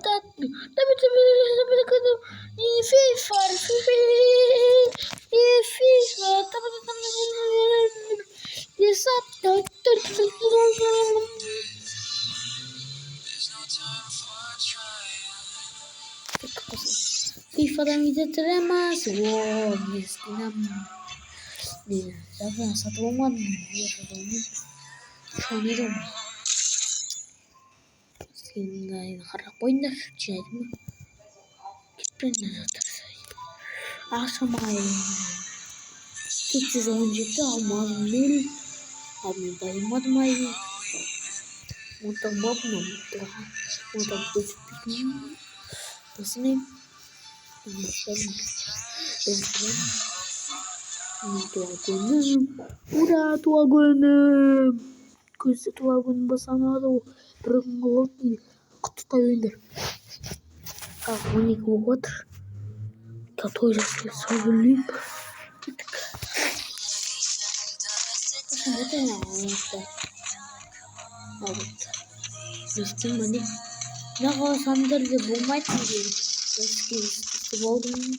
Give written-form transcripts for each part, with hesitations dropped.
tatlı. Tabii kadın. FIFA. FIFA'dan izletiremez. Wow, eskiden zaten satılamadı. Sanırım. Eskiden harap oynar. Çeydim. Gitmeden atarsaydı. Akşam ayı. Hiç oyuncakta almadım değil. Abi bayılmadım ayı. Muntah babna muntah. Muntah gözükmüyor. Nasıl ne? Udah tua gönüm. Kız tua gönüm basana da berengol ini. Kutu indir. Aku ni kuat. Kau jadi sebelum. Apa ya? Bistim mani. Na kalau sambil dia bomai tu, terus bolding.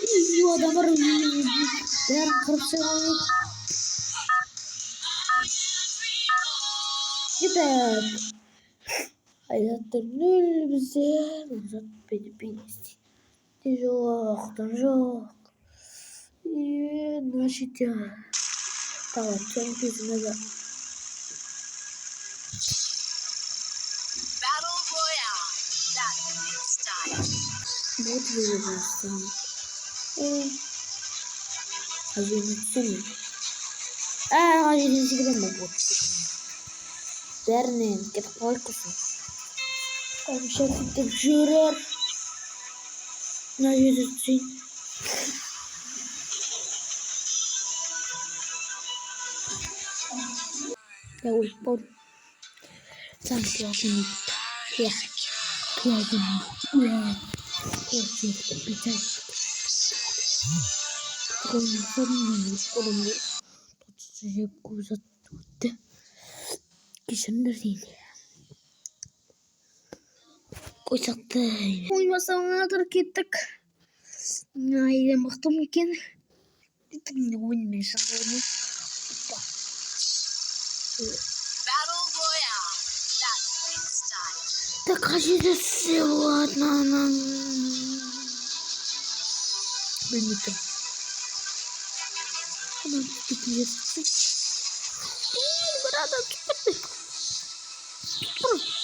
Itu ada orang yang kerja. Kita hayatın bize uzat beni. Yok. Значит, tamam, sen gözüne bak. Battle Royale. That's the new style. Bot veriyorsun. Hazırlık sonu. Hazırlık gibi mi bot? Dernen, kita korkusun. Aku sakit jurar. Hazırlık sih. Ya udah. Sanki aku ya. Kıyafetini korkuyor bir tane kolunu tutacak uzattı kişinin değil koyacaktı uyumasına kadar gittik ailem baktım iken gittik yine oynayışım bunu Battle Royale. That's the new style. tak kasih sesuatu nanang begitu aman dipilih berada cepet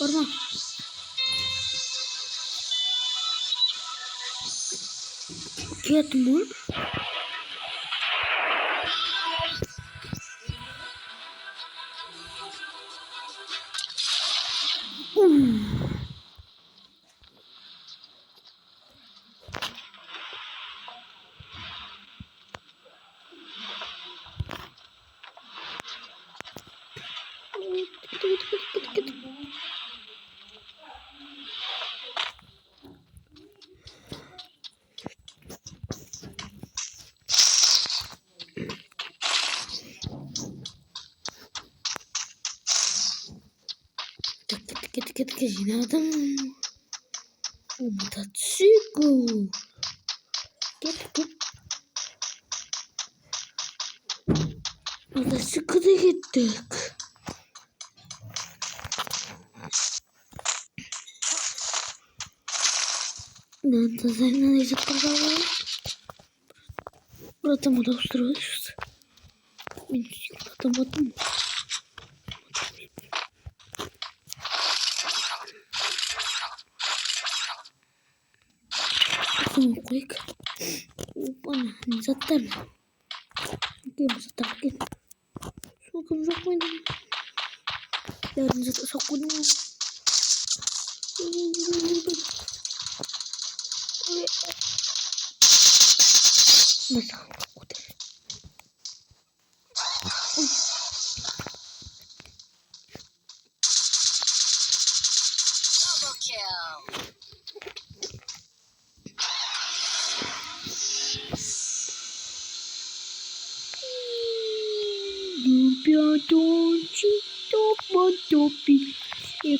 pernah lihat mul Kita jinadam umatatsiku kita umatatsiku de gittik nanti saya nanti sekarang bertemu terus ini ketemu Quick, upana nizatan. Oke, bisa target. Sokun ini. Dan nizat sokun. Masa udah. Double kill.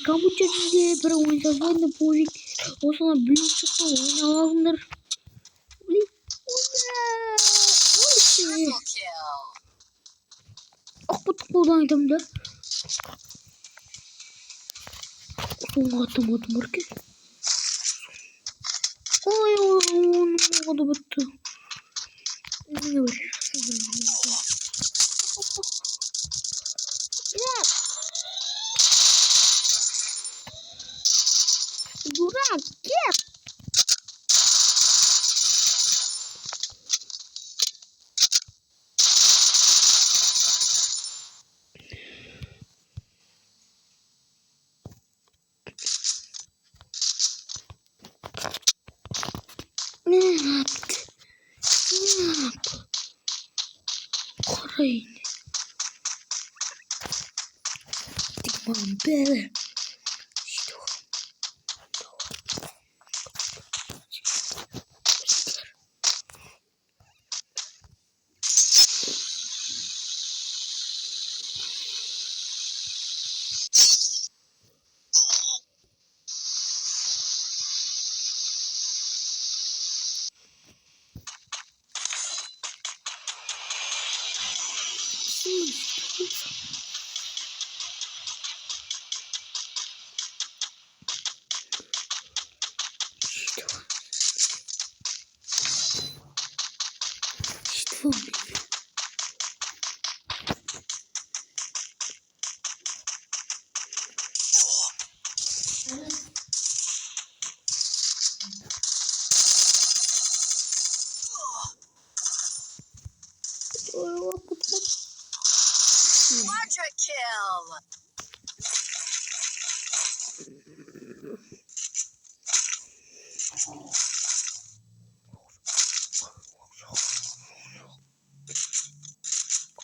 kamu çekildi. Bir oyuncaklarla poğaça. O sana büyük çıktı. Oynayalımdır. Triple kill. Buradan gidelim de. Sonra atamadım herkes. Ay onun oldu bitti. Ne var? Durak gel. Ne yaptı? Ne yaptı? Korayın. Tamam böyle. İşte o. İşte o. Quadra kill.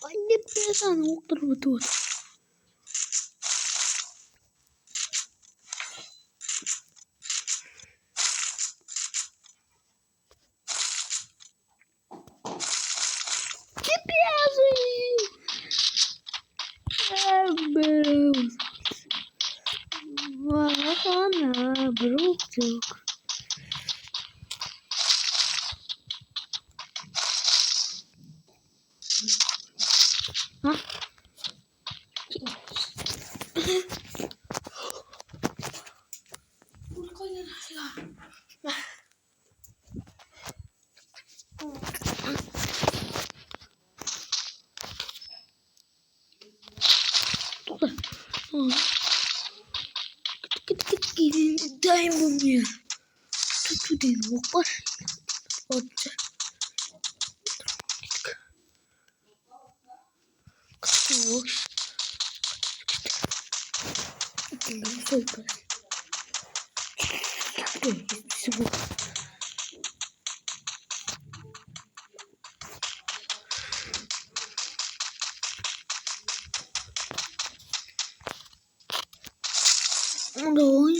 Anne ben oktur bu. Ana бруктук. Ha? Дай мне. Тут его пошли. Вот. Сколько? Всего. Ну давай.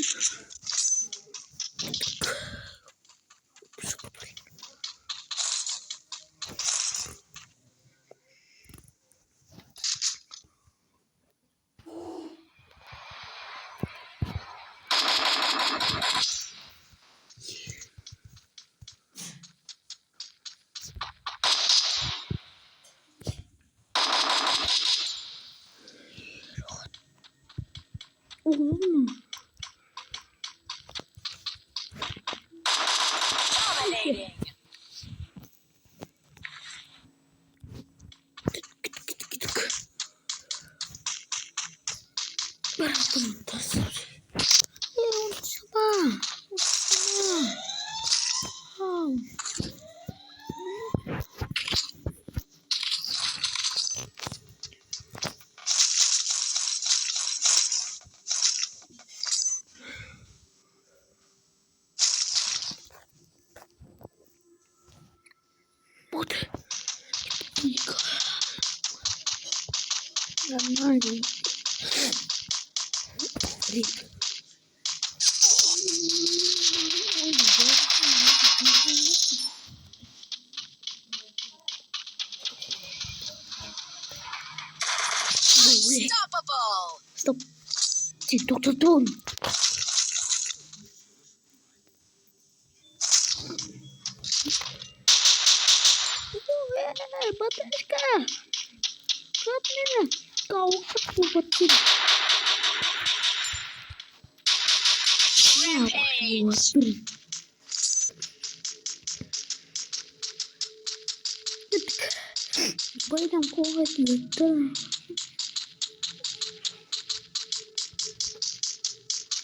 Dominating. Вот. Нормально. Unstoppable. Стоп. Тоқтатон. Баташка. Как меня? Как бубатин. Rampage. Пойдем куда-то.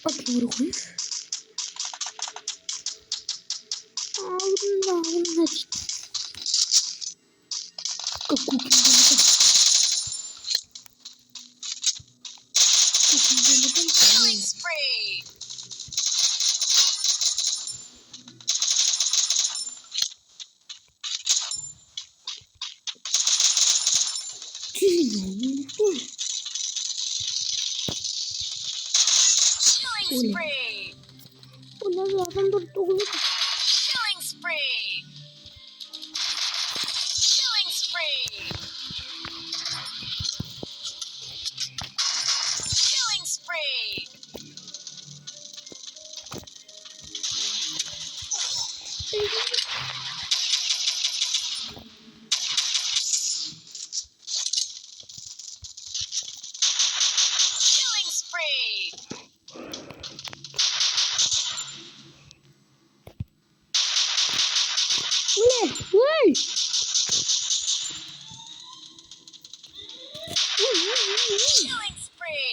Окей, значит, как куки. Killing spree. Killing spree. Killing spree. Killing spree. Killing spree. Killing spree. Killing spree.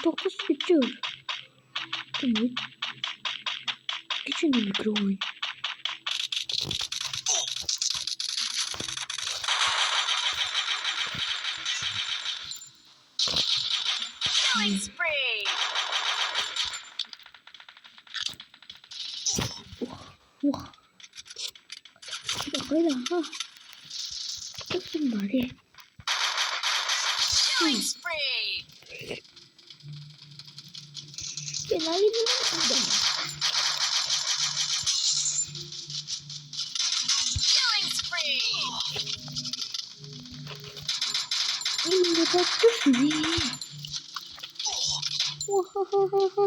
Только спичер. Кичен не накрывай. Killing spree. Wah. Bakayla. Kasım bari. Killing spree. Kenali din ako. Killing spree. Hindi pa ito siya. Wahahaha.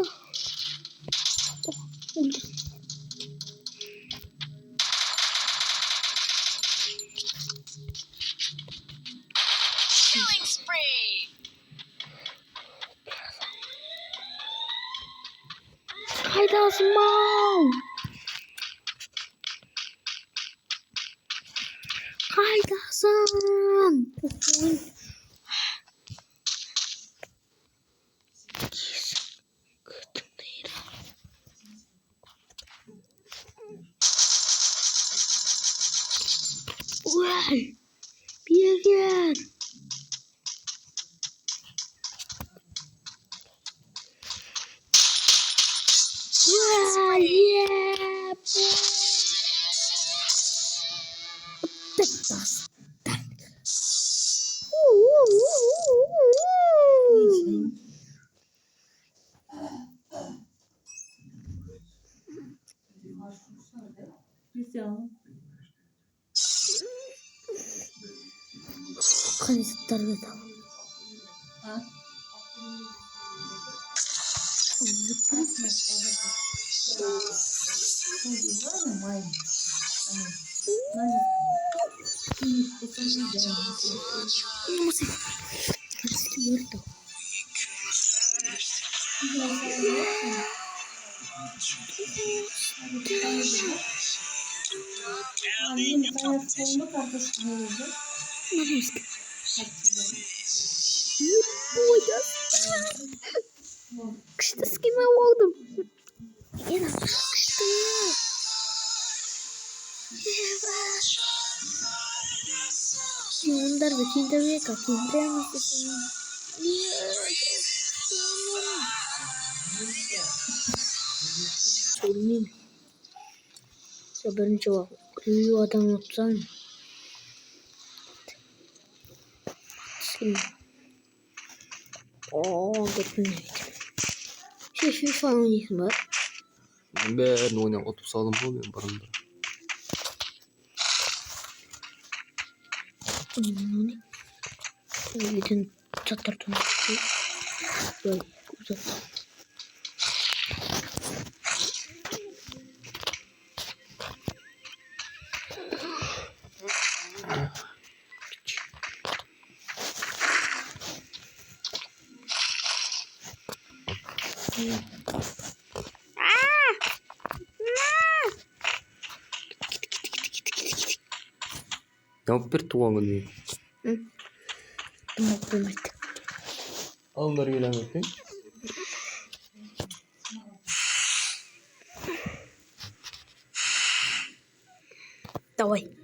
Killing spree. Hayda small. Hayda son. Wah, biar. Wah, yeah. Tetas. Kan setar betul. Masih muerto. Vamos. Күшті скиме болдым. Ена күшті. Onları kintemeye kalk. Kintemeye Söyleyeyim. Sabırın cevabı. Uyuyor adam yapsan. Şimdi. Götürün. FIFA oynayayım bak. Ben oynayam oturup sağlam oluyorum barında. Gidin çatırdım. Böyle uzat. Ya bir tuğanı diyor. Tamam Mehmet. Onları bilemedin. Давай.